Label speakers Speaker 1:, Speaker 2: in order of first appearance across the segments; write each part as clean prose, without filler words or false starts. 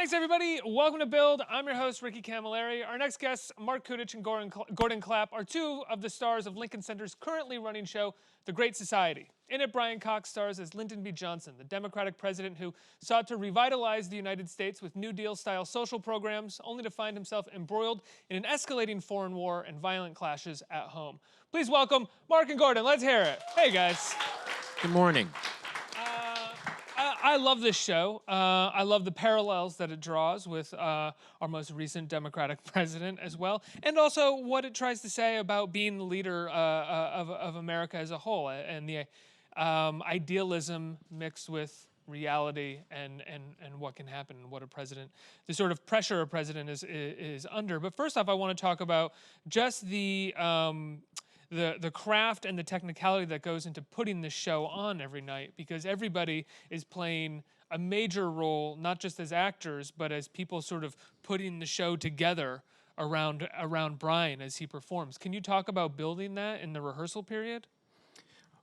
Speaker 1: Thanks, everybody. Welcome to Build. I'm your host, Ricky Camilleri. Our next guests, Marc Kudisch and Gordon Clapp, are two of the stars of Lincoln Center's currently running show, The Great Society. In it, Brian Cox stars as Lyndon B. Johnson, the Democratic president who sought to revitalize the United States with New Deal-style social programs, only to find himself embroiled in an escalating foreign war and violent clashes at home. Please welcome Marc and Gordon. Let's hear it. Hey, guys.
Speaker 2: Good morning.
Speaker 1: I love this show. I love the parallels that it draws with our most recent Democratic president as well, and also what it tries to say about being the leader of America as a whole, and the idealism mixed with reality and what can happen and what a president, the sort of pressure a president is under. But first off, I want to talk about just the craft and the technicality that goes into putting this show on every night, because everybody is playing a major role, not just as actors, but as people sort of putting the show together around Brian as he performs. Can you talk about building that in the rehearsal period?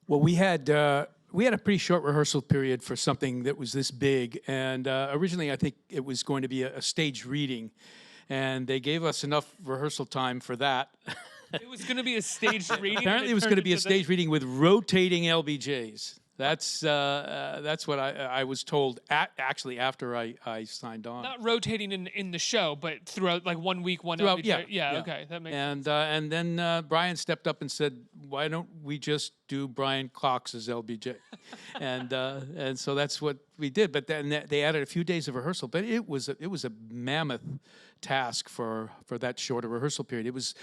Speaker 3: Well, we had a pretty short rehearsal period for something that was this big, and originally I think it was going to be a staged reading, and they gave us enough rehearsal time for that.
Speaker 1: It was going to be a staged reading?
Speaker 3: Apparently it was going to be a staged reading with rotating LBJs. That's what I was told actually after I signed on.
Speaker 1: Not rotating in the show, but throughout, like 1 week, one
Speaker 3: throughout,
Speaker 1: LBJ.
Speaker 3: Yeah,
Speaker 1: okay, that makes sense.
Speaker 3: And then Brian stepped up and said, "Why don't we just do Brian Cox's LBJ?" and so that's what we did. But then they added a few days of rehearsal. But it was a mammoth task for that shorter rehearsal period. It was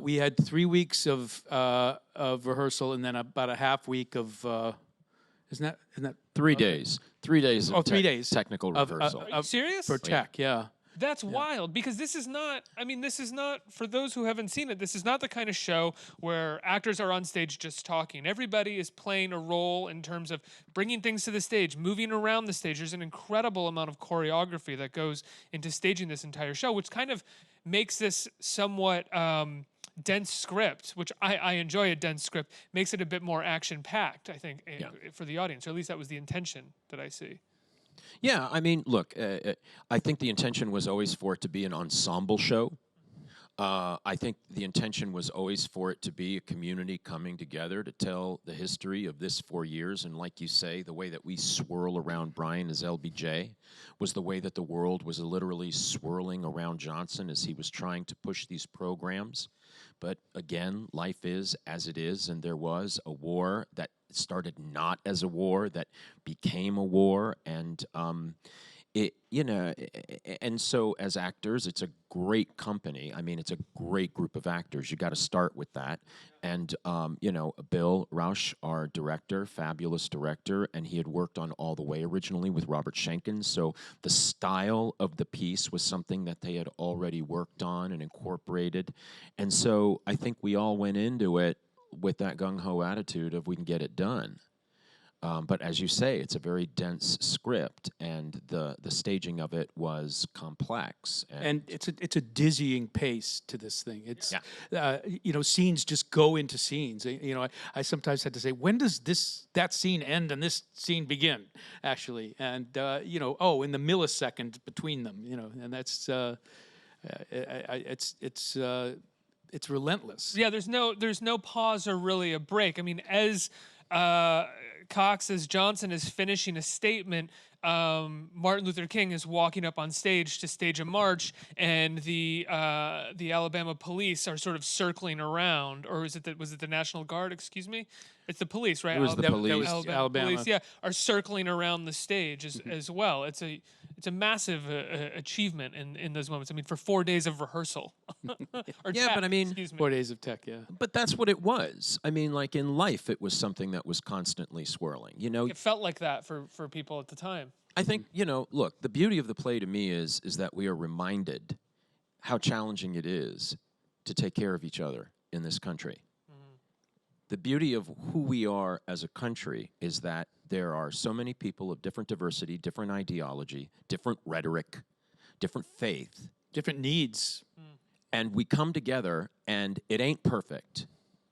Speaker 3: we had 3 weeks of rehearsal and then about a half week of. Isn't that
Speaker 2: 3 days? 3 days. Of
Speaker 3: 3 days
Speaker 2: technical rehearsal.
Speaker 1: Are you serious?
Speaker 3: For tech, yeah.
Speaker 1: That's wild, because this is not, for those who haven't seen it, this is not the kind of show where actors are on stage just talking. Everybody is playing a role in terms of bringing things to the stage, moving around the stage. There's an incredible amount of choreography that goes into staging this entire show, which kind of makes this somewhat dense script, which I enjoy a dense script, makes it a bit more action-packed, I think, for the audience, or at least that was the intention that I see.
Speaker 2: Yeah, I mean, look, I think the intention was always for it to be an ensemble show. I think the intention was always for it to be a community coming together to tell the history of this 4 years. And like you say, the way that we swirl around Brian as LBJ was the way that the world was literally swirling around Johnson as he was trying to push these programs. But again, life is as it is, and there was a war that started not as a war that became a war, and and so as actors, it's a great company. I mean, it's a great group of actors. You got to start with that. And, Bill Rausch, our director, fabulous director, and he had worked on All the Way originally with Robert Schenken. So the style of the piece was something that they had already worked on and incorporated. And so I think we all went into it with that gung-ho attitude of we can get it done. But as you say, it's a very dense script, and the staging of it was complex.
Speaker 3: And it's a dizzying pace to this thing. It's scenes just go into scenes. I sometimes had to say, when does that scene end and this scene begin? Actually, and in the millisecond between them. And that's it's relentless.
Speaker 1: Yeah, there's no pause or really a break. I mean, as Cox, as Johnson is finishing a statement, Martin Luther King is walking up on stage to stage a march, and the Alabama police are sort of circling around, or was it the National Guard? Excuse me, it's the police, right?
Speaker 2: It was the police.
Speaker 3: Alabama.
Speaker 1: Police, yeah, are circling around the stage as well. It's a massive achievement in those moments. I mean, for 4 days of rehearsal. Or
Speaker 2: yeah,
Speaker 1: tech,
Speaker 2: but I mean,
Speaker 3: 4 days of tech, yeah.
Speaker 2: But that's what it was. I mean, like in life, it was something that was constantly swirling.
Speaker 1: It felt like that for people at the time.
Speaker 2: I think, look, the beauty of the play to me is that we are reminded how challenging it is to take care of each other in this country. Mm-hmm. The beauty of who we are as a country is that there are so many people of different diversity, different ideology, different rhetoric, different faith.
Speaker 3: Different needs.
Speaker 2: And we come together, and it ain't perfect.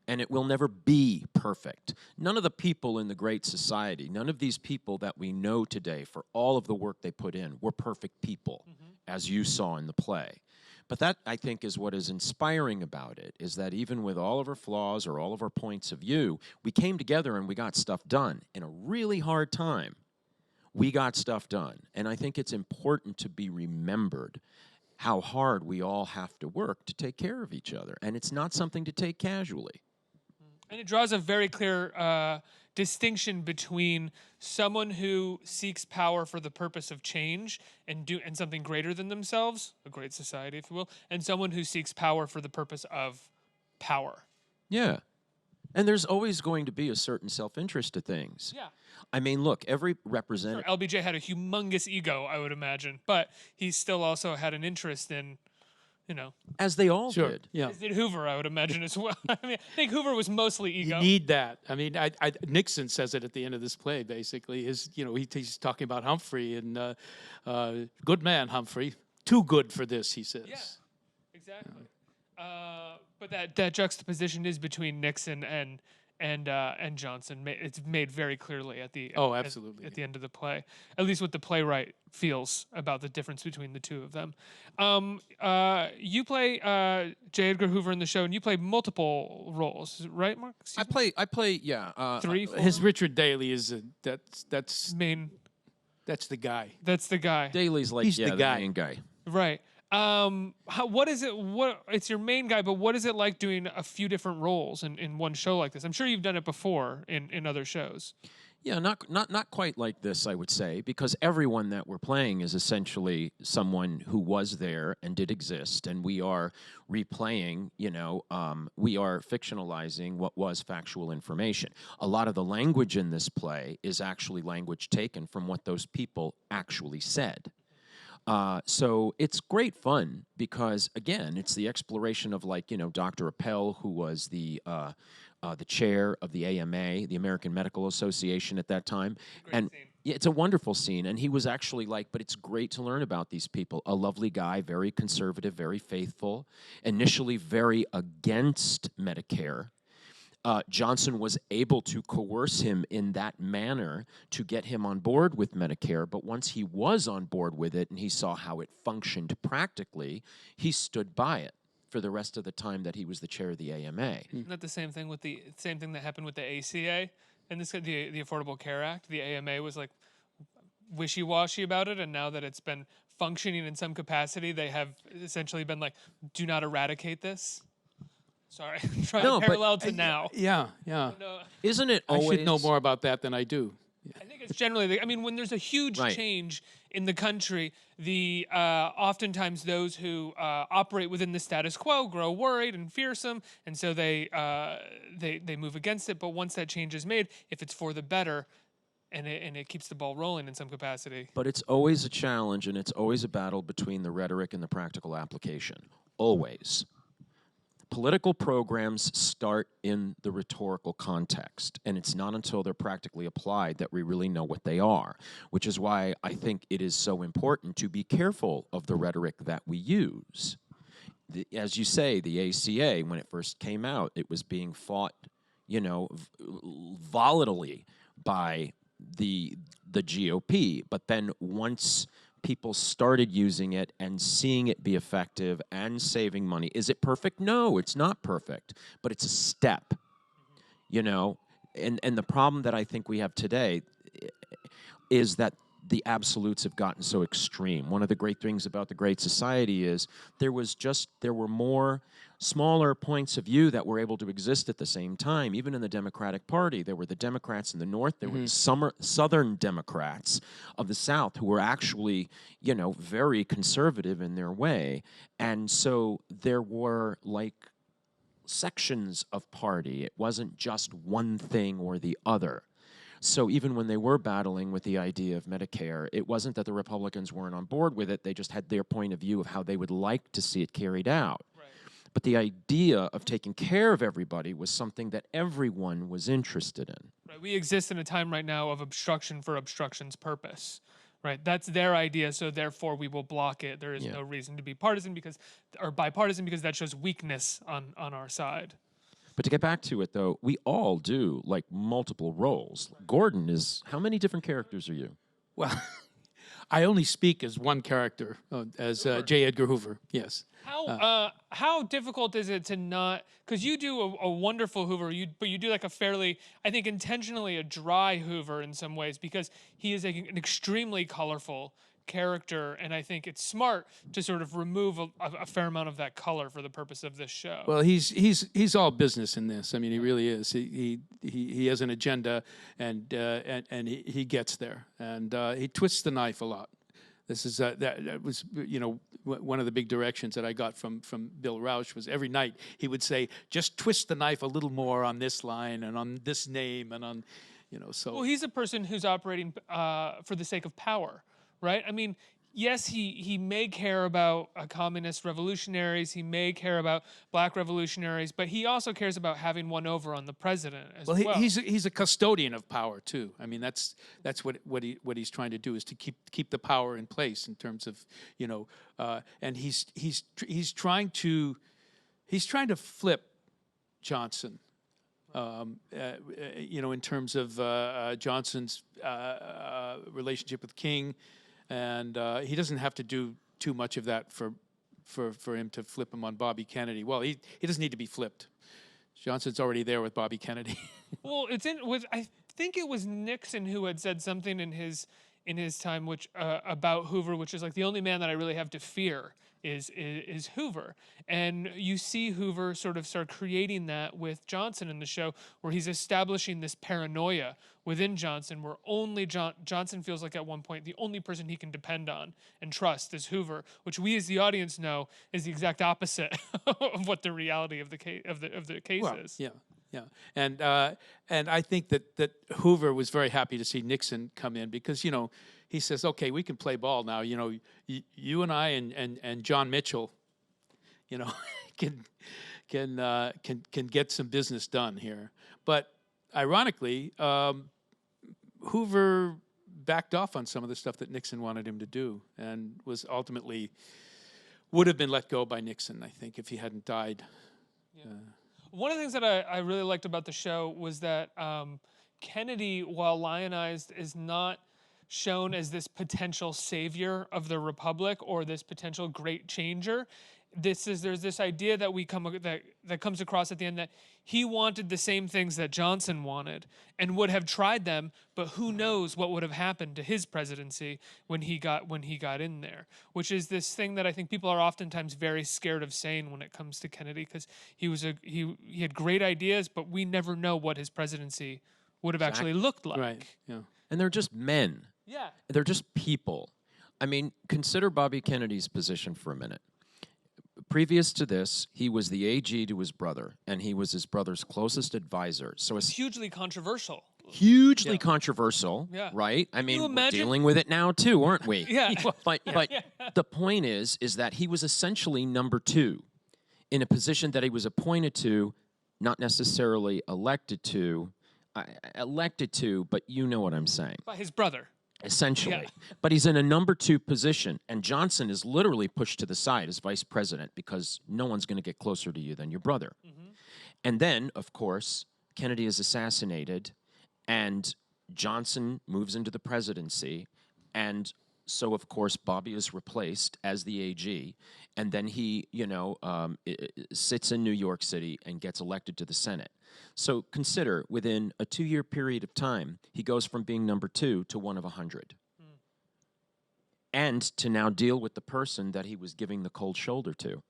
Speaker 2: and it will never be perfect. None of the people in the Great Society, none of these people that we know today for all of the work they put in were perfect people, as you saw in the play. But that, I think, is what is inspiring about it, is that even with all of our flaws or all of our points of view, we came together and we got stuff done in a really hard time. We got stuff done. And I think it's important to be remembered how hard we all have to work to take care of each other. And it's not something to take casually.
Speaker 1: And it draws a very clear distinction between someone who seeks power for the purpose of change and something greater than themselves, a great society, if you will, and someone who seeks power for the purpose of power.
Speaker 2: Yeah. And there's always going to be a certain self-interest to things.
Speaker 1: Yeah.
Speaker 2: I mean, look, every representative...
Speaker 1: LBJ had a humongous ego, I would imagine, but he still also had an interest in, you know...
Speaker 2: As they all
Speaker 3: Sure.
Speaker 2: did.
Speaker 3: Yeah.
Speaker 1: As did Hoover, I would imagine, as well. I mean, I think Hoover was mostly ego.
Speaker 3: You need that. I mean, Nixon says it at the end of this play. Basically, he's talking about Humphrey and good man Humphrey, too good for this, he says.
Speaker 1: Yeah, exactly. But that juxtaposition is between Nixon and Johnson. It's made very clearly at the
Speaker 3: absolutely.
Speaker 1: at the end of the play. At least what the playwright feels about the difference between the two of them. You play J. Edgar Hoover in the show, and you play multiple roles, right, Mark?
Speaker 2: I play, yeah.
Speaker 1: 3, 4?
Speaker 3: His Richard Daley is that's
Speaker 1: main.
Speaker 3: that's the guy.
Speaker 1: That's the guy.
Speaker 2: Daly's like,
Speaker 3: He's
Speaker 2: yeah,
Speaker 3: the guy.
Speaker 2: main guy.
Speaker 1: Right. What is it? It's your main guy, but what is it like doing a few different roles in one show like this? I'm sure you've done it before in other shows.
Speaker 2: Yeah, not quite like this, I would say, because everyone that we're playing is essentially someone who was there and did exist, and we are replaying, we are fictionalizing what was factual information. A lot of the language in this play is actually language taken from what those people actually said. So it's great fun because, again, it's the exploration of, Dr. Appel, who was the chair of the AMA, the American Medical Association at that time.
Speaker 1: Scene.
Speaker 2: Yeah, it's a wonderful scene. And he was actually but it's great to learn about these people. A lovely guy, very conservative, very faithful, initially very against Medicare. Johnson was able to coerce him in that manner to get him on board with Medicare, but once he was on board with it and he saw how it functioned practically, he stood by it for the rest of the time that he was the chair of the AMA.
Speaker 1: Isn't that the same thing that happened with the ACA and the Affordable Care Act? The AMA was like wishy-washy about it, and now that it's been functioning in some capacity, they have essentially been like, do not eradicate this. Sorry, I'm trying to parallel to now.
Speaker 3: Yeah, yeah.
Speaker 1: No,
Speaker 2: Isn't it always...
Speaker 3: I should know more about that than I do.
Speaker 1: I think it's generally. When there's a huge
Speaker 2: Right.
Speaker 1: change in the country, oftentimes those who operate within the status quo grow worried and fearsome, and so they move against it. But once that change is made, if it's for the better, and it keeps the ball rolling in some capacity.
Speaker 2: But it's always a challenge, and it's always a battle between the rhetoric and the practical application. Always. Political programs start in the rhetorical context, and it's not until they're practically applied that we really know what they are, which is why I think it is so important to be careful of the rhetoric that we use. As you say, the ACA, when it first came out, it was being fought, volatilely by the GOP, but then once people started using it and seeing it be effective and saving money. Is it perfect? No, it's not perfect, but it's a step, And the problem that I think we have today is that the absolutes have gotten so extreme. One of the great things about the Great Society is there were more smaller points of view that were able to exist at the same time. Even in the Democratic Party, there were the Democrats in the North, there were the Southern Democrats of the South who were actually, very conservative in their way. And so there were sections of party. It wasn't just one thing or the other. So even when they were battling with the idea of Medicare, it wasn't that the Republicans weren't on board with it. They just had their point of view of how they would like to see it carried out. Right. But the idea of taking care of everybody was something that everyone was interested in.
Speaker 1: Right. We exist in a time right now of obstruction for obstruction's purpose. Right. That's their idea, so therefore we will block it. There is no reason to be bipartisan because that shows weakness on our side.
Speaker 2: But to get back to it, though, we all do like multiple roles. Gordon is, how many different characters are you?
Speaker 3: Well, I only speak as one character, as J. Edgar Hoover. Yes.
Speaker 1: How difficult is it to not, because you do a wonderful Hoover, but you do like a fairly, I think intentionally a dry Hoover in some ways, because he is an extremely colorful character, and I think it's smart to sort of remove a fair amount of that color for the purpose of this show.
Speaker 3: Well, he's all business in this. I mean, he really is. He has an agenda, and he gets there, and he twists the knife a lot. This is that was one of the big directions that I got from Bill Rauch was every night he would say, just twist the knife a little more on this line and on this name and on, so.
Speaker 1: Well, he's a person who's operating for the sake of power, right? I mean, yes, he may care about communist revolutionaries, he may care about black revolutionaries, but he also cares about having one over on the president as well.
Speaker 3: He's a custodian of power too. I mean, that's what he's trying to do is to keep the power in place in terms of and he's trying to flip Johnson. In terms of Johnson's relationship with King. And he doesn't have to do too much of that for him to flip him on Bobby Kennedy. Well, he doesn't need to be flipped. Johnson's already there with Bobby Kennedy.
Speaker 1: Well, I think it was Nixon who had said something in his time which about Hoover, which is like the only man that I really have to fear is Hoover. And you see Hoover sort of start creating that with Johnson in the show, where he's establishing this paranoia within Johnson, where only Johnson feels like at one point the only person he can depend on and trust is Hoover, which we as the audience know is the exact opposite of what the reality of the case is.
Speaker 3: Yeah, and I think that Hoover was very happy to see Nixon come in because he says, okay, we can play ball now. You and I and John Mitchell, can get some business done here. But ironically, Hoover backed off on some of the stuff that Nixon wanted him to do, and was ultimately would have been let go by Nixon, I think, if he hadn't died.
Speaker 1: Yeah. One of the things that I really liked about the show was that Kennedy, while lionized, is not shown as this potential savior of the Republic or this potential great changer. There's this idea that that comes across at the end that he wanted the same things that Johnson wanted and would have tried them, but who knows what would have happened to his presidency when he got in there, which is this thing that I think people are oftentimes very scared of saying when it comes to Kennedy, because he had great ideas, but we never know what his presidency would have actually looked like.
Speaker 3: Right. Yeah.
Speaker 2: And they're just men.
Speaker 1: Yeah.
Speaker 2: They're just people. I mean, consider Bobby Kennedy's position for a minute. Previous to this, he was the AG to his brother, and he was his brother's closest advisor. So it's
Speaker 1: hugely controversial.
Speaker 2: Hugely controversial,
Speaker 1: Yeah.
Speaker 2: right? I mean, we're
Speaker 1: imagine-
Speaker 2: dealing with it now too, aren't we?
Speaker 1: Yeah.
Speaker 2: But the point is that he was essentially number two in a position that he was appointed to, not necessarily elected to, but you know what I'm saying.
Speaker 1: By his brother.
Speaker 2: Essentially.
Speaker 1: Yeah.
Speaker 2: But he's in a number two position, and Johnson is literally pushed to the side as vice president because no one's going to get closer to you than your brother. Mm-hmm. And then, of course, Kennedy is assassinated, and Johnson moves into the presidency, and so, of course, Bobby is replaced as the AG, and then he, sits in New York City and gets elected to the Senate. So consider, within a 2-year period of time, he goes from being number 2 to 1 of 100. And to now deal with the person that he was giving the cold shoulder to.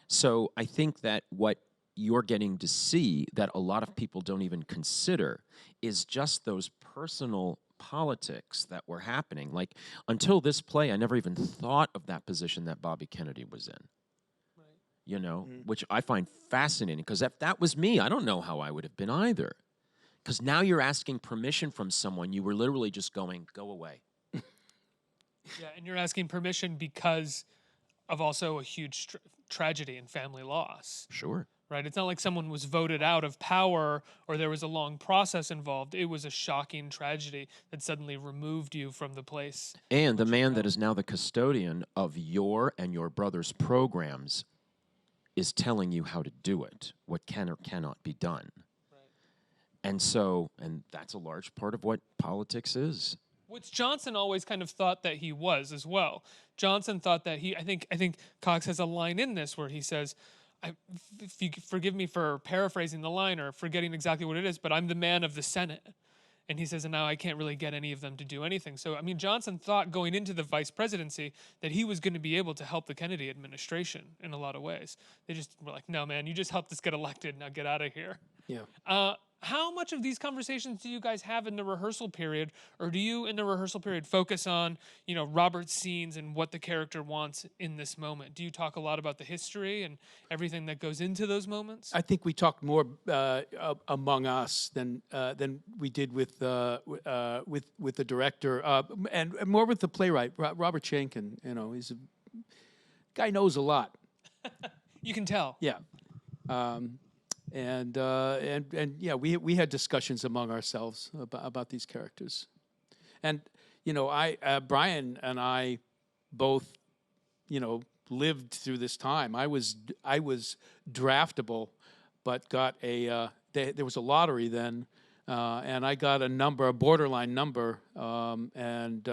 Speaker 2: So I think that what you're getting to see that a lot of people don't even consider is just those personal politics that were happening. Like, until this play, I never even thought of that position that Bobby Kennedy was in. Which I find fascinating, because if that was me, I don't know how I would have been either. Because now you're asking permission from someone you were literally just going, go away.
Speaker 1: Yeah, and you're asking permission because of also a huge tragedy and family loss.
Speaker 2: Sure.
Speaker 1: Right? It's not like someone was voted out of power or there was a long process involved. It was a shocking tragedy that suddenly removed you from the place.
Speaker 2: And the man that is now the custodian of your and your brother's programs is telling you how to do it, what can or cannot be done. And that's a large part of what politics is.
Speaker 1: Which Johnson always kind of thought that he was as well. Johnson thought that I think Cox has a line in this where he says, if you forgive me for paraphrasing the line or forgetting exactly what it is, but I'm the man of the Senate. And he says, and now I can't really get any of them to do anything. So, I mean, Johnson thought going into the vice presidency that he was going to be able to help the Kennedy administration in a lot of ways. They just were like, no, man, you just helped us get elected. Now get out of here.
Speaker 3: Yeah.
Speaker 1: How much of these conversations do you guys have in the rehearsal period, or do you in the rehearsal period focus on, Robert's scenes and what the character wants in this moment? Do you talk a lot about the history and everything that goes into those moments?
Speaker 3: I think we talked more among us than we did with the director, and more with the playwright, Robert Schenken. He's a guy knows a lot.
Speaker 1: You can tell.
Speaker 3: Yeah. And yeah, we had discussions among ourselves about these characters, and Brian and I both lived through this time. I was draftable, but got there was a lottery then, and I got a borderline number, and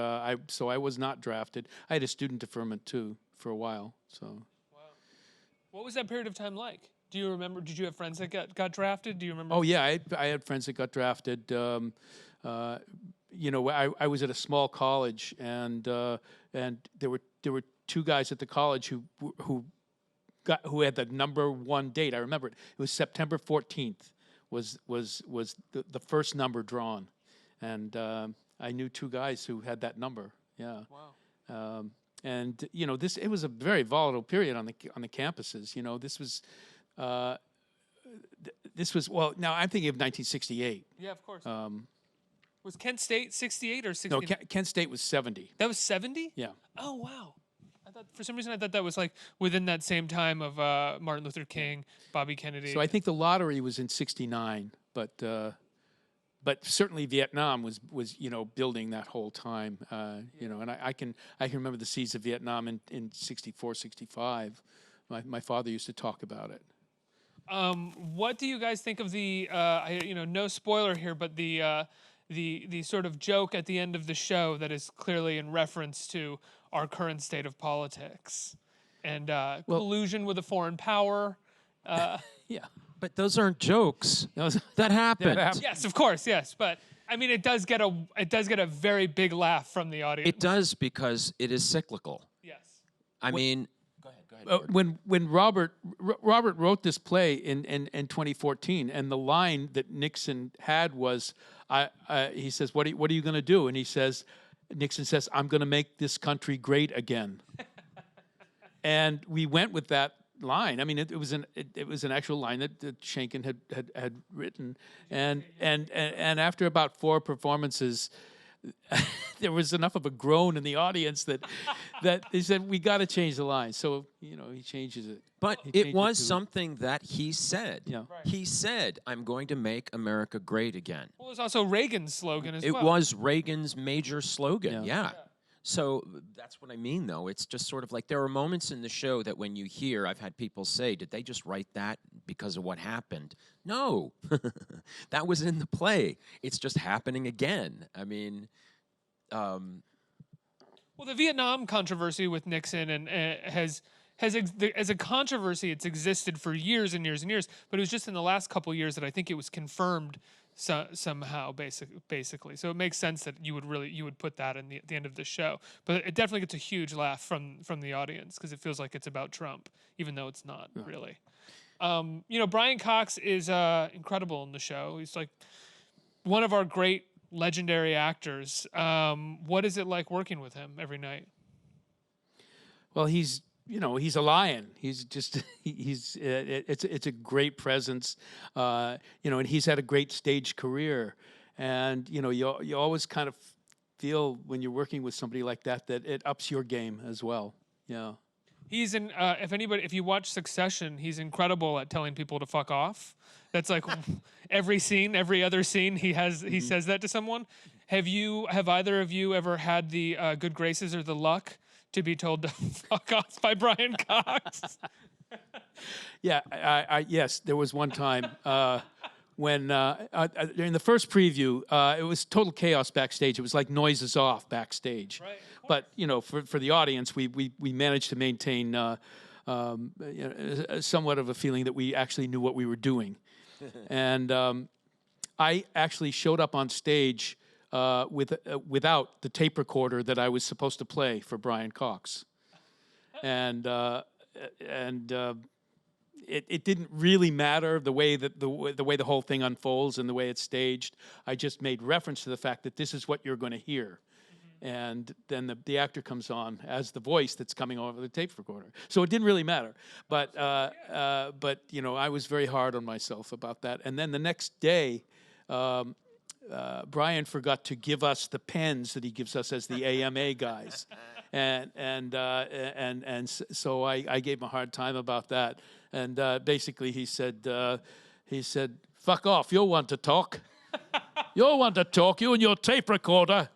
Speaker 3: so I was not drafted. I had a student deferment too for a while. So,
Speaker 1: wow, what was that period of time like? Do you remember? Did you have friends that got drafted? Do you remember?
Speaker 3: Oh yeah, I had friends that got drafted. I was at a small college, and there were two guys at the college who had the number one date. I remember it. It was September 14th was the first number drawn, and I knew two guys who had that number. Yeah.
Speaker 1: Wow.
Speaker 3: And it was a very volatile period on the campuses. This was well. Now I'm thinking of 1968.
Speaker 1: Yeah, of course. Was Kent State 68 or 60?
Speaker 3: No, Kent State was 70.
Speaker 1: That was 70?
Speaker 3: Yeah.
Speaker 1: Oh wow. For some reason I thought that was like within that same time of Martin Luther King, Bobby Kennedy.
Speaker 3: So I think the lottery was in 69, but certainly Vietnam was building that whole time. And I can remember the siege of Vietnam in 64, 65. My father used to talk about it.
Speaker 1: What do you guys think of the no spoiler here, but the sort of joke at the end of the show that is clearly in reference to our current state of politics and collusion with a foreign power?
Speaker 3: Yeah,
Speaker 2: but those aren't jokes. That happened.
Speaker 1: Yes, of course, yes, but I mean, it does get a very big laugh from the audience.
Speaker 2: It does because it is cyclical.
Speaker 1: Yes.
Speaker 2: I mean. Go ahead.
Speaker 3: When Robert wrote this play in 2014, and the line that Nixon had was, he says, "What are you going to do?" And Nixon says, "I'm going to make this country great again." And we went with that line. I mean, it was an actual line that Schenken had written, and after about 4 performances, there was enough of a groan in the audience that they said, we got to change the line. So he changes it.
Speaker 2: But it was something that he said.
Speaker 3: Yeah.
Speaker 1: Right.
Speaker 2: He said, "I'm going to make America great again."
Speaker 1: Well, it was also Reagan's slogan as well.
Speaker 2: It was Reagan's major slogan.
Speaker 3: Yeah.
Speaker 2: Yeah. So that's what I mean, though. It's just sort of like there are moments in the show that when you hear, I've had people say, "Did they just write that because of what happened?" No, that was in the play. It's just happening again. I mean,
Speaker 1: well, the Vietnam controversy with Nixon and has as a controversy, it's existed for years and years and years. But it was just in the last couple of years that I think it was confirmed somehow, basically. So it makes sense that you would put that in the end of the show. But it definitely gets a huge laugh from the audience because it feels like it's about Trump, even though it's not really. Brian Cox is incredible in the show. He's like one of our great legendary actors. What is it like working with him every night?
Speaker 3: Well, he's a lion. He's just it's a great presence, and he's had a great stage career, and you always kind of feel when you're working with somebody like that it ups your game as well. Yeah.
Speaker 1: He's if you watch Succession, he's incredible at telling people to fuck off. That's like every other scene he says that to someone. Have either of you ever had the good graces or the luck to be told to fuck off by Brian Cox?
Speaker 3: Yeah, yes, there was one time when during the first preview, it was total chaos backstage. It was like noises off backstage.
Speaker 1: Right.
Speaker 3: But for the audience, we managed to maintain somewhat of a feeling that we actually knew what we were doing. And I actually showed up on stage without the tape recorder that I was supposed to play for Brian Cox, and it didn't really matter the way that the way the whole thing unfolds and the way it's staged. I just made reference to the fact that this is what you're going to hear. And then the actor comes on as the voice that's coming over the tape recorder. So it didn't really matter. But I was very hard on myself about that. And then the next day, Brian forgot to give us the pens that he gives us as the AMA guys. So I gave him a hard time about that. And basically he said, "Fuck off, you'll want to talk. You'll want to talk, you and your tape recorder."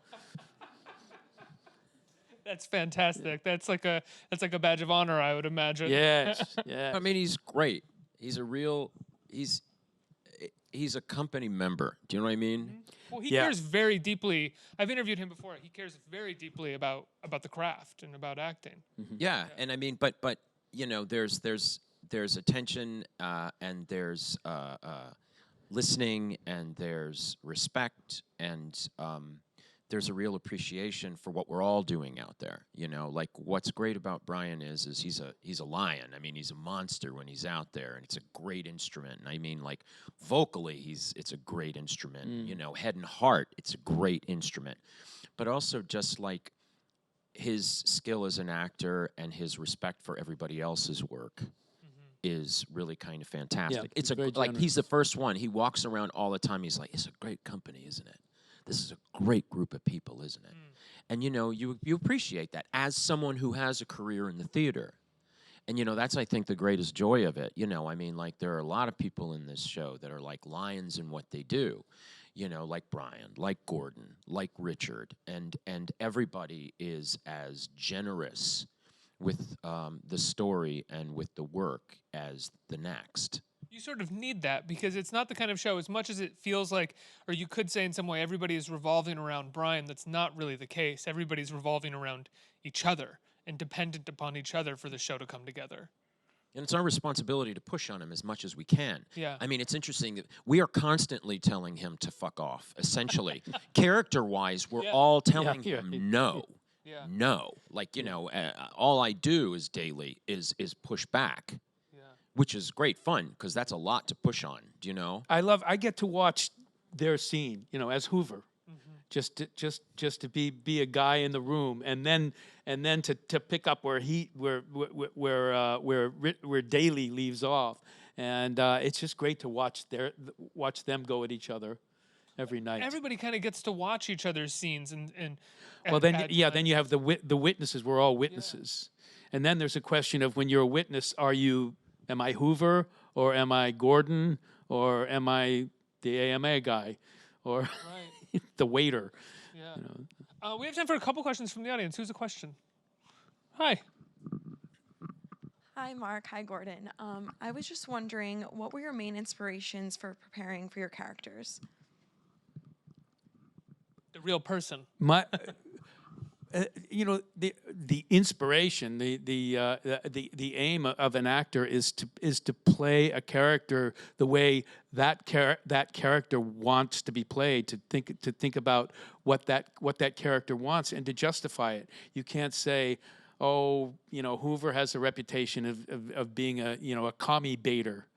Speaker 1: That's fantastic. That's like a badge of honor, I would imagine.
Speaker 3: Yes, yeah.
Speaker 2: I mean, he's great. He's a company member. Do you know what I mean?
Speaker 1: Well, he
Speaker 3: Yeah.
Speaker 1: cares very deeply. I've interviewed him before. He cares very deeply about the craft and about acting.
Speaker 2: Yeah, and I mean, but there's attention and there's listening and there's respect and there's a real appreciation for what we're all doing out there. Like what's great about Brian is he's a lion. I mean, he's a monster when he's out there, and it's a great instrument. And I mean, like vocally, it's a great instrument. Head and heart, it's a great instrument. But also just like his skill as an actor and his respect for everybody else's work is really kind of fantastic.
Speaker 3: he's very
Speaker 2: he's the first one. He walks around all the time. He's like, it's a great company, isn't it? This is a great group of people, isn't it? And you appreciate that as someone who has a career in the theater. And that's, I think, the greatest joy of it. I mean, like there are a lot of people in this show that are like lions in what they do. Like Brian, like Gordon, like Richard, and everybody is as generous with the story and with the work as the next.
Speaker 1: You sort of need that because it's not the kind of show, as much as it feels like, or you could say in some way, everybody is revolving around Brian. That's not really the case. Everybody's revolving around each other and dependent upon each other for the show to come together.
Speaker 2: And it's our responsibility to push on him as much as we can.
Speaker 1: Yeah.
Speaker 2: I mean, it's interesting that we are constantly telling him to fuck off, essentially. Character-wise, we're all telling him no.
Speaker 1: Yeah.
Speaker 2: No. Like, all I do is daily is push back. Which is great fun because that's a lot to push on. Do you know?
Speaker 3: I get to watch their scene, as Hoover, just to be a guy in the room, and then to pick up where Daly leaves off, and it's just great to watch them go at each other every night.
Speaker 1: Everybody kind of gets to watch each other's scenes and
Speaker 3: well, then you have the witnesses. We're all witnesses, and then there's a question of when you're a witness, am I Hoover, or am I Gordon, or am I the AMA guy, or the waiter?
Speaker 1: Yeah. We have time for a couple questions from the audience. Who's a question? Hi.
Speaker 4: Hi, Mark. Hi, Gordon. I was just wondering, what were your main inspirations for preparing for your characters?
Speaker 1: The real person.
Speaker 3: The inspiration, the aim of an actor is to play a character the way that character wants to be played. To think about what that character wants and to justify it. You can't say, Hoover has a reputation of being a commie baiter.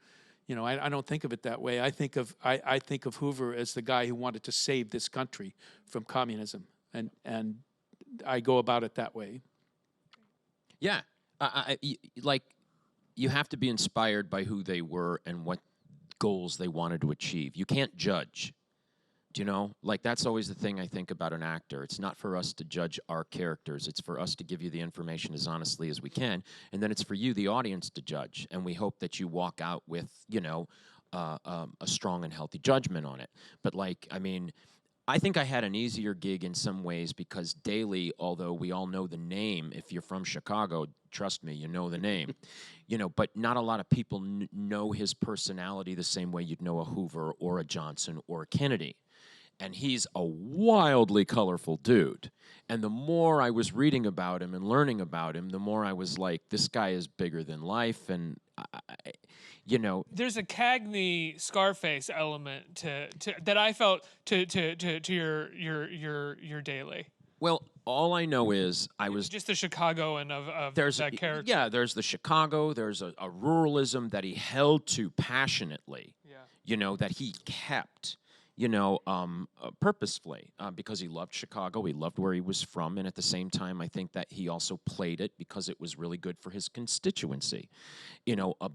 Speaker 3: I don't think of it that way. I think of Hoover as the guy who wanted to save this country from communism, and I go about it that way.
Speaker 2: Yeah. You have to be inspired by who they were and what goals they wanted to achieve. You can't judge. Do you know? Like, that's always the thing I think about an actor. It's not for us to judge our characters. It's for us to give you the information as honestly as we can. And then it's for you, the audience, to judge. And we hope that you walk out with, a strong and healthy judgment on it. But, I think I had an easier gig in some ways because Daly, although we all know the name, if you're from Chicago, trust me, you know the name, but not a lot of people know his personality the same way you'd know a Hoover or a Johnson or a Kennedy. And he's a wildly colorful dude. And the more I was reading about him and learning about him, the more I was like, this guy is bigger than life. And,
Speaker 1: there's a Cagney Scarface element to that I felt to your Daily.
Speaker 2: Well, all I know is I was
Speaker 1: just the Chicagoan of
Speaker 2: there's
Speaker 1: that character.
Speaker 2: Yeah, there's the Chicago. There's a ruralism that he held to passionately.
Speaker 1: Yeah.
Speaker 2: That he kept. Purposefully, because he loved Chicago, he loved where he was from, and at the same time, I think that he also played it because it was really good for his constituency.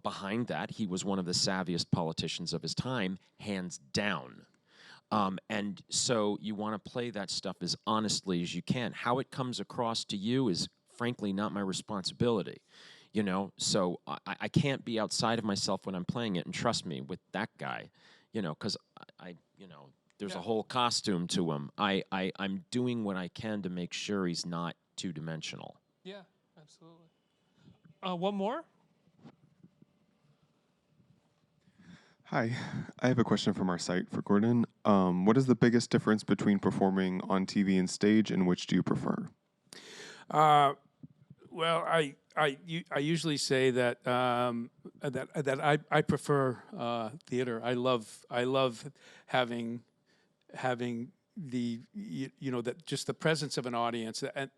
Speaker 2: Behind that, he was one of the savviest politicians of his time, hands down. And so you want to play that stuff as honestly as you can. How it comes across to you is, frankly, not my responsibility. So I can't be outside of myself when I'm playing it, and trust me, with that guy, because there's a whole costume to him. I'm doing what I can to make sure he's not two-dimensional.
Speaker 1: Yeah, absolutely. One more?
Speaker 5: Hi, I have a question from our site for Gordon. What is the biggest difference between performing on TV and stage, and which do you prefer?
Speaker 3: Well, I usually say that that I prefer theater. I love having the that just the presence of an audience, and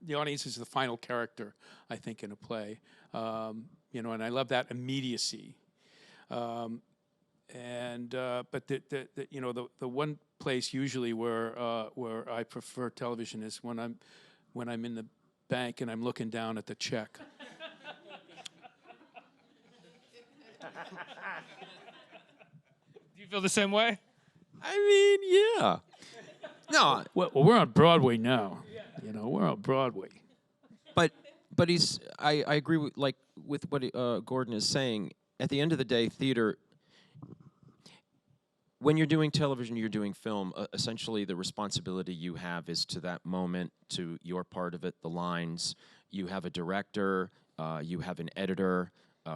Speaker 3: the audience is the final character, I think, in a play. And I love that immediacy. But the one place usually where I prefer television is when I'm in the bank and I'm looking down at the check.
Speaker 1: Do you feel the same way?
Speaker 2: I mean, yeah. No,
Speaker 3: Well, we're on Broadway now. We're on Broadway.
Speaker 2: but I agree with what Gordon is saying. At the end of the day, theater. When you're doing television, you're doing film, essentially the responsibility you have is to that moment, to your part of it, the lines. You have a director, you have an editor,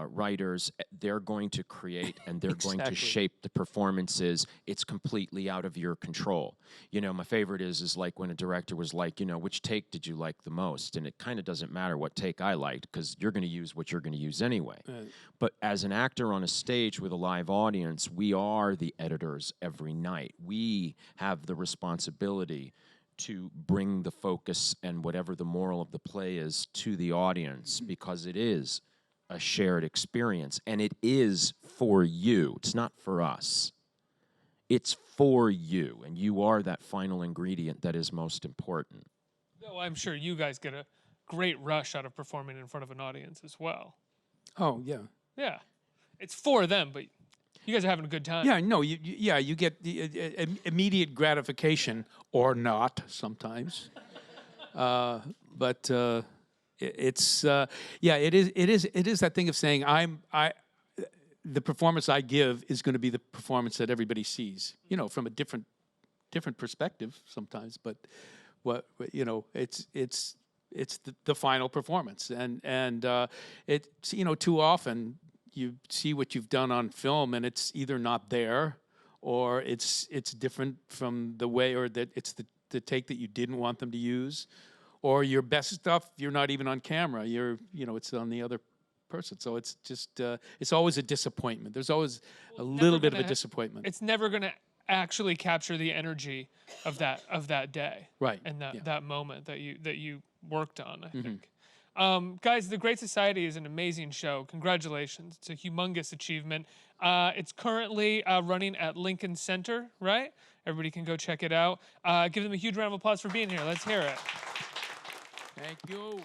Speaker 2: writers. They're going to create and they're going to shape the performances. It's completely out of your control. My favorite is like when a director was like, which take did you like the most? And it kind of doesn't matter what take I liked because you're going to use what you're going to use anyway. But as an actor on a stage with a live audience, we are the editors every night. We have the responsibility to bring the focus and whatever the moral of the play is to the audience because it is a shared experience, and it is for you. It's not for us. It's for you, and you are that final ingredient that is most important.
Speaker 1: Though I'm sure you guys get a great rush out of performing in front of an audience as well.
Speaker 3: Oh, yeah.
Speaker 1: Yeah. It's for them, but you guys are having a good time.
Speaker 3: Yeah, no, you get the immediate gratification or not sometimes. It's it is that thing of saying the performance I give is going to be the performance that everybody sees, from a different perspective sometimes, but it's the final performance, and it's too often you see what you've done on film and it's either not there or it's different from the way, or that it's the take that you didn't want them to use. Or your best stuff, you're not even on camera. It's on the other person. So it's just, it's always a disappointment. There's always a little bit of a disappointment.
Speaker 1: It's never going to actually capture the energy of that day,
Speaker 3: right?
Speaker 1: And that moment that you worked on. I think, guys, The Great Society is an amazing show. Congratulations! It's a humongous achievement. It's currently running at Lincoln Center, right? Everybody can go check it out. Give them a huge round of applause for being here. Let's hear it.
Speaker 3: Thank you.